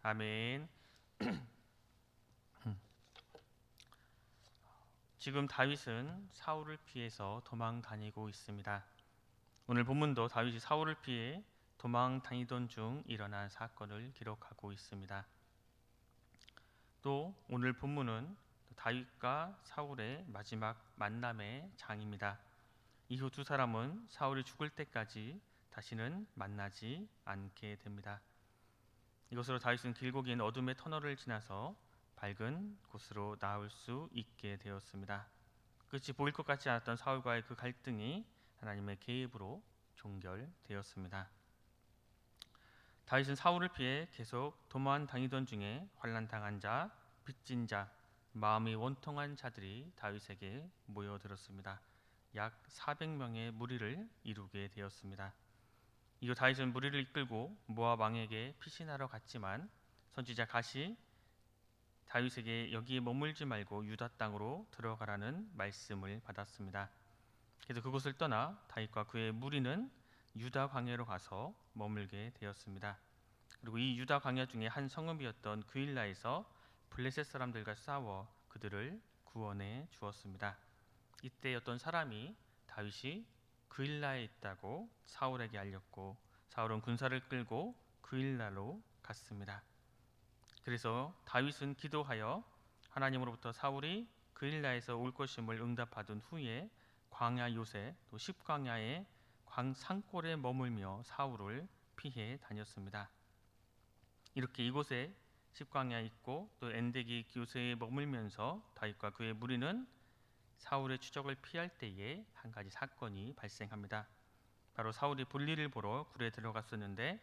아멘. 지금 다윗은 사울을 피해서 도망 다니고 있습니다. 오늘 본문도 다윗이 사울을 피해 도망 다니던 중 일어난 사건을 기록하고 있습니다. 또 오늘 본문은 다윗과 사울의 마지막 만남의 장입니다. 이후 두 사람은 사울이 죽을 때까지 다시는 만나지 않게 됩니다. 이것으로 다윗은 길고 긴 어둠의 터널을 지나서 밝은 곳으로 나올 수 있게 되었습니다. 끝이 보일 것 같지 않았던 사울과의 그 갈등이 하나님의 계획으로 종결되었습니다. 다윗은 사울을 피해 계속 도망 다니던 중에 환난 당한 자, 빚진 자, 마음이 원통한 자들이 다윗에게 모여들었습니다. 약 400명의 무리를 이루게 되었습니다. 이후 다윗은 무리를 이끌고 모압 왕에게 피신하러 갔지만 선지자 갓이 다윗에게 여기에 머물지 말고 유다 땅으로 들어가라는 말씀을 받았습니다. 그래서 그곳을 떠나 다윗과 그의 무리는 유다 광야로 가서 머물게 되었습니다. 그리고 이 유다 광야 중에 한 성읍이었던 그일라에서 블레셋 사람들과 싸워 그들을 구원해 주었습니다. 이때 어떤 사람이 다윗이 그일라에 있다고 사울에게 알렸고 사울은 군사를 끌고 그일라로 갔습니다. 그래서 다윗은 기도하여 하나님으로부터 사울이 그일라에서 올 것임을 응답받은 후에 광야 요새 또 십광야의 산골에 머물며 사울을 피해 다녔습니다. 이렇게 이곳에 십광야에 있고 또 엔데기 요새에 머물면서 다윗과 그의 무리는 사울의 추적을 피할 때에 한 가지 사건이 발생합니다. 바로 사울이 볼일을 보러 굴에 들어갔었는데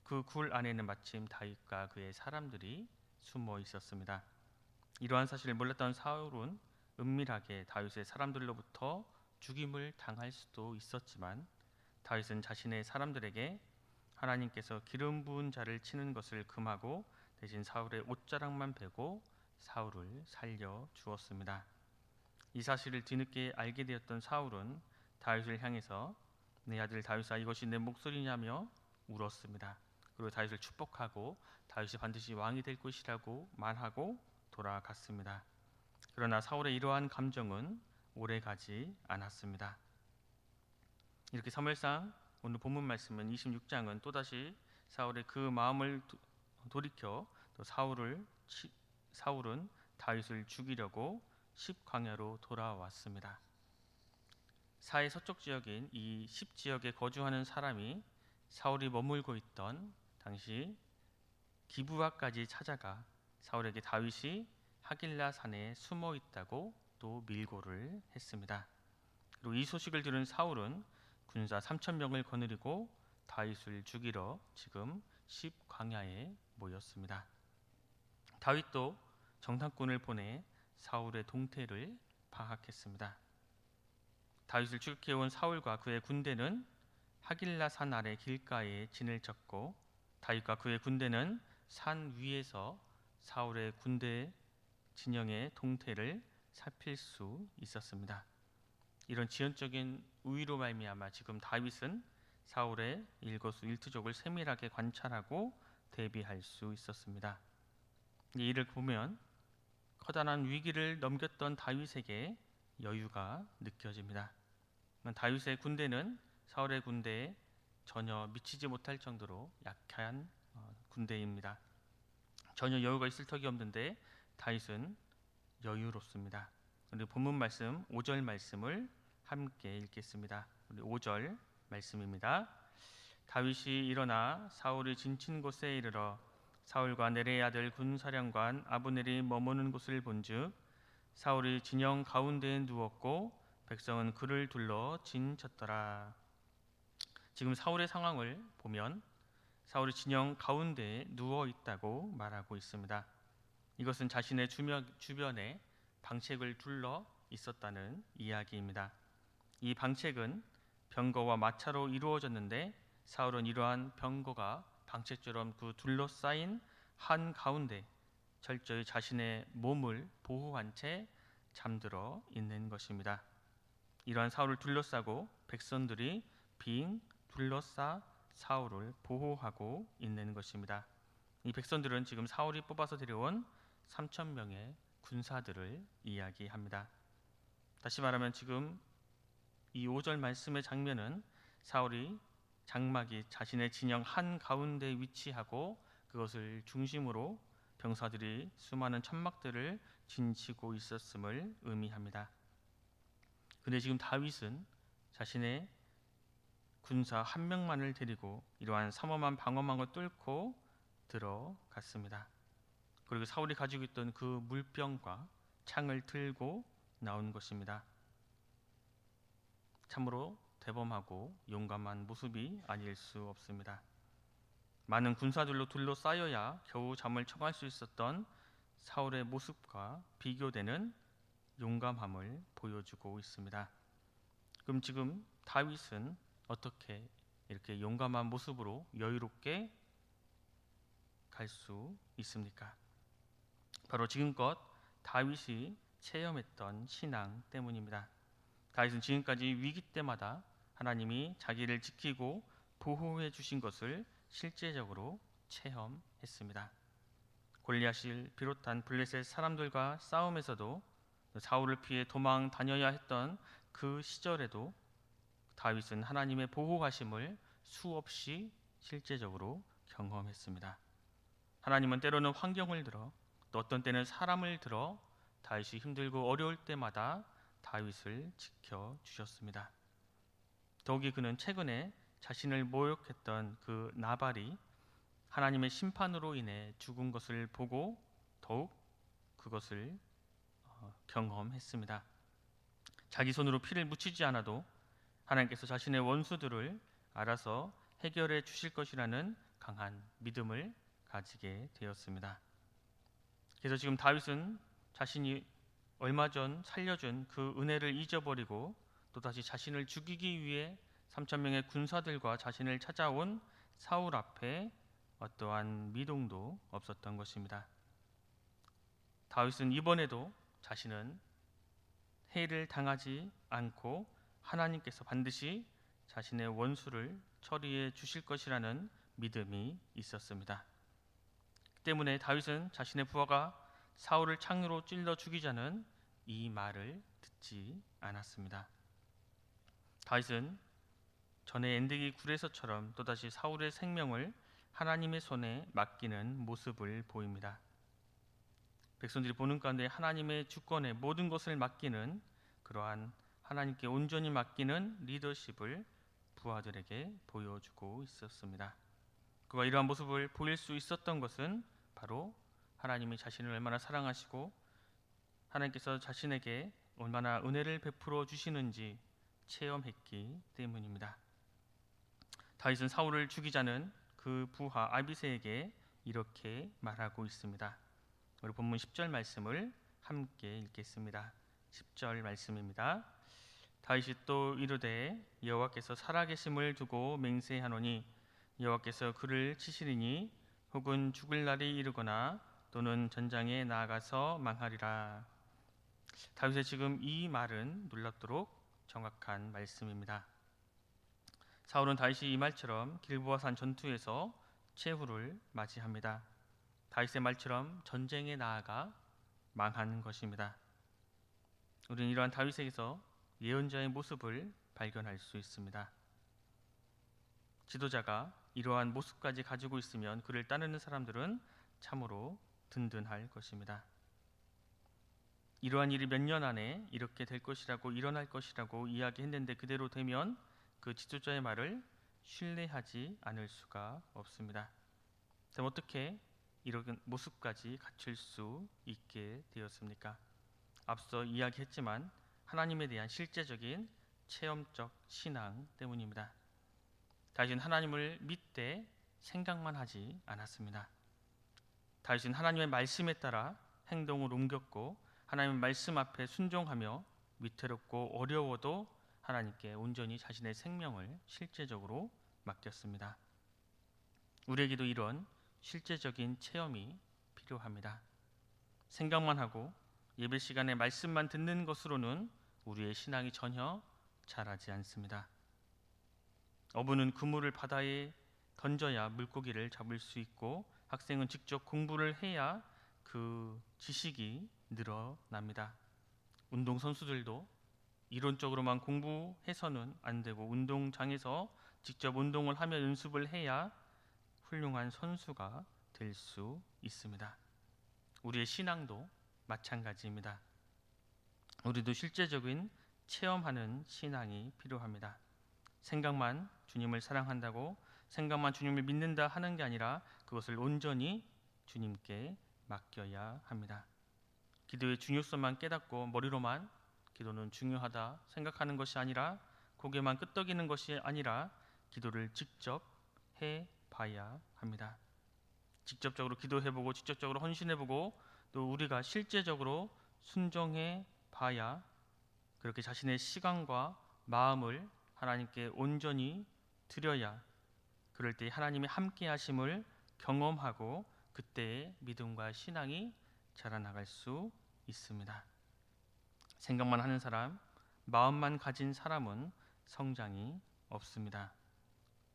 그 굴 안에는 마침 다윗과 그의 사람들이 숨어 있었습니다. 이러한 사실을 몰랐던 사울은 은밀하게 다윗의 사람들로부터 죽임을 당할 수도 있었지만 다윗은 자신의 사람들에게 하나님께서 기름 부은 자를 치는 것을 금하고 대신 사울의 옷자락만 베고 사울을 살려 주었습니다. 이 사실을 뒤늦게 알게 되었던 사울은 다윗을 향해서 내 아들 다윗아 이것이 내 목소리냐며 울었습니다. 그리고 다윗을 축복하고 다윗이 반드시 왕이 될 것이라고 말하고 돌아갔습니다. 그러나 사울의 이러한 감정은 오래가지 않았습니다. 이렇게 사무엘상 오늘 본문 말씀은 26장은 또다시 사울의 그 마음을 돌이켜 또 사울은 다윗을 죽이려고 십광야로 돌아왔습니다. 사해 서쪽 지역인 이 십지역에 거주하는 사람이 사울이 머물고 있던 당시 기브아까지 찾아가 사울에게 다윗이 하길라 산에 숨어 있다고 또 밀고를 했습니다. 그리고 이 소식을 들은 사울은 군사 3,000명을 거느리고 다윗을 죽이러 지금 십광야에 모였습니다. 다윗도 정탐꾼을 보내 사울의 동태를 파악했습니다. 다윗을 추격해온 사울과 그의 군대는 하길라 산 아래 길가에 진을 쳤고 다윗과 그의 군대는 산 위에서 사울의 군대 진영의 동태를 살필 수 있었습니다. 이런 지연적인 우위로 말미암아 지금 다윗은 사울의 일거수일투족을 세밀하게 관찰하고 대비할 수 있었습니다. 이 일을 보면 커다란 위기를 넘겼던 다윗에게 여유가 느껴집니다. 다윗의 군대는 사울의 군대에 전혀 미치지 못할 정도로 약한 군대입니다. 전혀 여유가 있을 턱이 없는데 다윗은 여유롭습니다. 우리 본문 말씀 5절 말씀을 함께 읽겠습니다. 우리 5절 말씀입니다. 다윗이 일어나 사울이 진친 곳에 이르러 사울과 네레의 아들 군사령관 아브넬이 머무는 곳을 본즉 사울이 진영 가운데에 누웠고 백성은 그를 둘러 진쳤더라. 지금 사울의 상황을 보면 사울이 진영 가운데에 누워 있다고 말하고 있습니다. 이것은 자신의 주변에 방책을 둘러 있었다는 이야기입니다. 이 방책은 병거와 마차로 이루어졌는데 사울은 이러한 병거가 방책처럼 그 둘러싸인 한 가운데 철저히 자신의 몸을 보호한 채 잠들어 있는 것입니다. 이러한 사울을 둘러싸고 백성들이 빙 둘러싸 사울을 보호하고 있는 것입니다. 이 백성들은 지금 사울이 뽑아서 데려온 3천 명의 군사들을 이야기합니다. 다시 말하면 지금 이 5절 말씀의 장면은 사울이 장막이 자신의 진영 한가운데 위치하고 그것을 중심으로 병사들이 수많은 천막들을 진치고 있었음을 의미합니다. 근데 지금 다윗은 자신의 군사 한 명만을 데리고 이러한 삼엄한 방어망을 뚫고 들어갔습니다. 그리고 사울이 가지고 있던 그 물병과 창을 들고 나온 것입니다. 참으로 대범하고 용감한 모습이 아닐 수 없습니다. 많은 군사들로 둘러싸여야 겨우 잠을 청할 수 있었던 사울의 모습과 비교되는 용감함을 보여주고 있습니다. 그럼 지금 다윗은 어떻게 이렇게 용감한 모습으로 여유롭게 갈 수 있습니까? 바로 지금껏 다윗이 체험했던 신앙 때문입니다. 다윗은 지금까지 위기 때마다 하나님이 자기를 지키고 보호해 주신 것을 실제적으로 체험했습니다. 골리앗을 비롯한 블레셋 사람들과 싸움에서도 사울을 피해 도망 다녀야 했던 그 시절에도 다윗은 하나님의 보호하심을 수없이 실제적으로 경험했습니다. 하나님은 때로는 환경을 들어 또 어떤 때는 사람을 들어 다윗이 힘들고 어려울 때마다 다윗을 지켜주셨습니다. 더욱이 그는 최근에 자신을 모욕했던 그 나발이 하나님의 심판으로 인해 죽은 것을 보고 더욱 그것을 경험했습니다. 자기 손으로 피를 묻히지 않아도 하나님께서 자신의 원수들을 알아서 해결해 주실 것이라는 강한 믿음을 가지게 되었습니다. 그래서 지금 다윗은 자신이 얼마 전 살려준 그 은혜를 잊어버리고 또다시 자신을 죽이기 위해 3,000명의 군사들과 자신을 찾아온 사울 앞에 어떠한 미동도 없었던 것입니다. 다윗은 이번에도 자신은 해를 당하지 않고 하나님께서 반드시 자신의 원수를 처리해 주실 것이라는 믿음이 있었습니다. 때문에 다윗은 자신의 부하가 사울을 창으로 찔러 죽이자는 이 말을 듣지 않았습니다. 다윗은 전에 엔드기 굴에서처럼 또다시 사울의 생명을 하나님의 손에 맡기는 모습을 보입니다. 백성들이 보는 가운데 하나님의 주권에 모든 것을 맡기는 그러한 하나님께 온전히 맡기는 리더십을 부하들에게 보여주고 있었습니다. 그가 이러한 모습을 보일 수 있었던 것은 바로 하나님이 자신을 얼마나 사랑하시고 하나님께서 자신에게 얼마나 은혜를 베풀어 주시는지 체험했기 때문입니다. 다윗은 사울을 죽이자는 그 부하 아비새에게 이렇게 말하고 있습니다. 우리 본문 10절 말씀을 함께 읽겠습니다. 10절 말씀입니다. 다윗이 또 이르되 여호와께서 살아계심을 두고 맹세하노니 여호와께서 그를 치시리니 혹은 죽을 날이 이르거나 또는 전장에 나아가서 망하리라. 다윗의 지금 이 말은 놀랍도록 정확한 말씀입니다. 사울은 다윗이 이 말처럼 길보아산 전투에서 최후를 맞이합니다. 다윗의 말처럼 전쟁에 나아가 망한 것입니다. 우리는 이러한 다윗에게서 예언자의 모습을 발견할 수 있습니다. 지도자가 이러한 모습까지 가지고 있으면 그를 따르는 사람들은 참으로 든든할 것입니다. 이러한 일이 몇 년 안에 이렇게 될 것이라고 일어날 것이라고 이야기했는데 그대로 되면 그 지도자의 말을 신뢰하지 않을 수가 없습니다. 그럼 어떻게 이런 모습까지 갖출 수 있게 되었습니까? 앞서 이야기했지만 하나님에 대한 실제적인 체험적 신앙 때문입니다. 다윗은 하나님을 믿되 생각만 하지 않았습니다. 다윗은 하나님의 말씀에 따라 행동을 옮겼고 하나님의 말씀 앞에 순종하며 위태롭고 어려워도 하나님께 온전히 자신의 생명을 실제적으로 맡겼습니다. 우리에게도 이런 실제적인 체험이 필요합니다. 생각만 하고 예배 시간에 말씀만 듣는 것으로는 우리의 신앙이 전혀 자라지 않습니다. 어부는 그물을 바다에 던져야 물고기를 잡을 수 있고 학생은 직접 공부를 해야 그 지식이 늘어납니다. 운동선수들도 이론적으로만 공부해서는 안 되고 운동장에서 직접 운동을 하며 연습을 해야 훌륭한 선수가 될 수 있습니다. 우리의 신앙도 마찬가지입니다. 우리도 실제적인 체험하는 신앙이 필요합니다. 생각만 주님을 사랑한다고, 생각만 주님을 믿는다 하는 게 아니라 그것을 온전히 주님께 맡겨야 합니다. 기도의 중요성만 깨닫고 머리로만 기도는 중요하다 생각하는 것이 아니라, 고개만 끄덕이는 것이 아니라 기도를 직접 해봐야 합니다. 직접적으로 기도해보고 직접적으로 헌신해보고 또 우리가 실제적으로 순종해봐야, 그렇게 자신의 시간과 마음을 하나님께 온전히 드려야 그럴 때 하나님의 함께 하심을 경험하고 그때의 믿음과 신앙이 자라나갈 수 있습니다. 생각만 하는 사람, 마음만 가진 사람은 성장이 없습니다.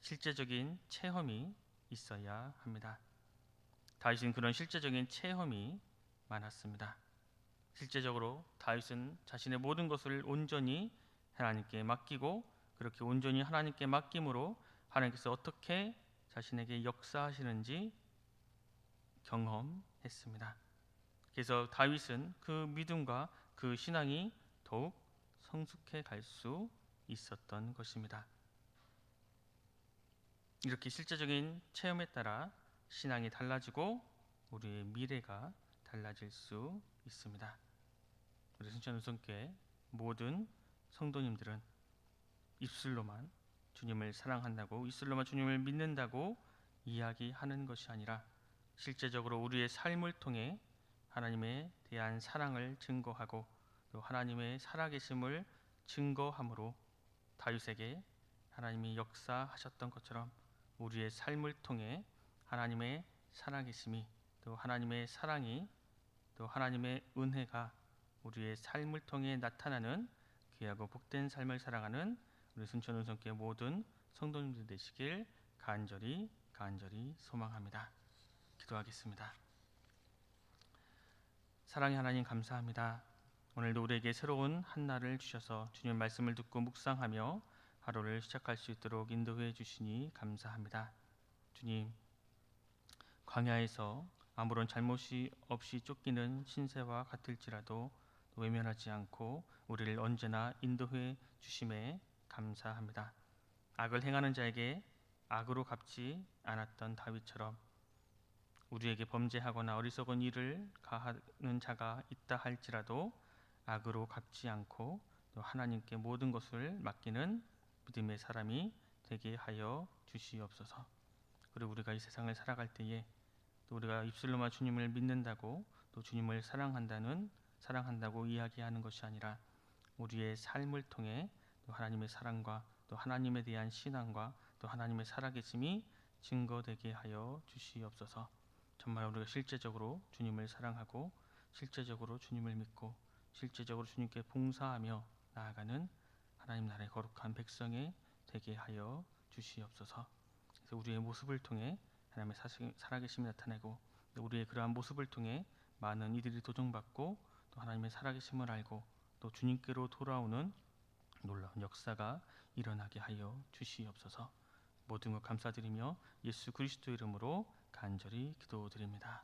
실제적인 체험이 있어야 합니다. 다윗은 그런 실제적인 체험이 많았습니다. 실제적으로 다윗은 자신의 모든 것을 온전히 하나님께 맡기고, 그렇게 온전히 하나님께 맡김으로 하나님께서 어떻게 자신에게 역사하시는지 경험했습니다. 그래서 다윗은 그 믿음과 그 신앙이 더욱 성숙해 갈 수 있었던 것입니다. 이렇게 실제적인 체험에 따라 신앙이 달라지고 우리의 미래가 달라질 수 있습니다. 우리 순천우성교회 모든 성도님들은 입술로만 주님을 사랑한다고, 입술로만 주님을 믿는다고 이야기하는 것이 아니라 실제적으로 우리의 삶을 통해 하나님에 대한 사랑을 증거하고 또 하나님의 살아계심을 증거함으로 다윗에게 하나님이 역사하셨던 것처럼 우리의 삶을 통해 하나님의 살아계심이, 또 하나님의 사랑이, 또 하나님의 은혜가 우리의 삶을 통해 나타나는 귀하고 복된 삶을 살아가는 우리 순천운성교회 모든 성도님들 되시길 간절히 소망합니다. 기도하겠습니다. 사랑의 하나님, 감사합니다. 오늘도 우리에게 새로운 한날을 주셔서 주님 말씀을 듣고 묵상하며 하루를 시작할 수 있도록 인도해 주시니 감사합니다. 주님, 광야에서 아무런 잘못이 없이 쫓기는 신세와 같을지라도 외면하지 않고 우리를 언제나 인도해 주심에 감사합니다. 악을 행하는 자에게 악으로 갚지 않았던 다윗처럼 우리에게 범죄하거나 어리석은 일을 가하는 자가 있다 할지라도 악으로 갚지 않고 또 하나님께 모든 것을 맡기는 믿음의 사람이 되게 하여 주시옵소서. 그리고 우리가 이 세상을 살아갈 때에 또 우리가 입술로만 주님을 믿는다고, 또 주님을 사랑한다고 이야기하는 것이 아니라 우리의 삶을 통해 또 하나님의 사랑과 또 하나님에 대한 신앙과 또 하나님의 살아계심이 증거되게 하여 주시옵소서. 정말 우리가 실제적으로 주님을 사랑하고 실제적으로 주님을 믿고 실제적으로 주님께 봉사하며 나아가는 하나님 나라의 거룩한 백성이 되게 하여 주시옵소서. 그래서 우리의 모습을 통해 하나님의 살아계심이 나타나고 우리의 그러한 모습을 통해 많은 이들이 도전받고 또 하나님의 살아계심을 알고 또 주님께로 돌아오는 놀라운 역사가 일어나게 하여 주시옵소서. 모든 것 감사드리며 예수 그리스도 이름으로 간절히 기도드립니다.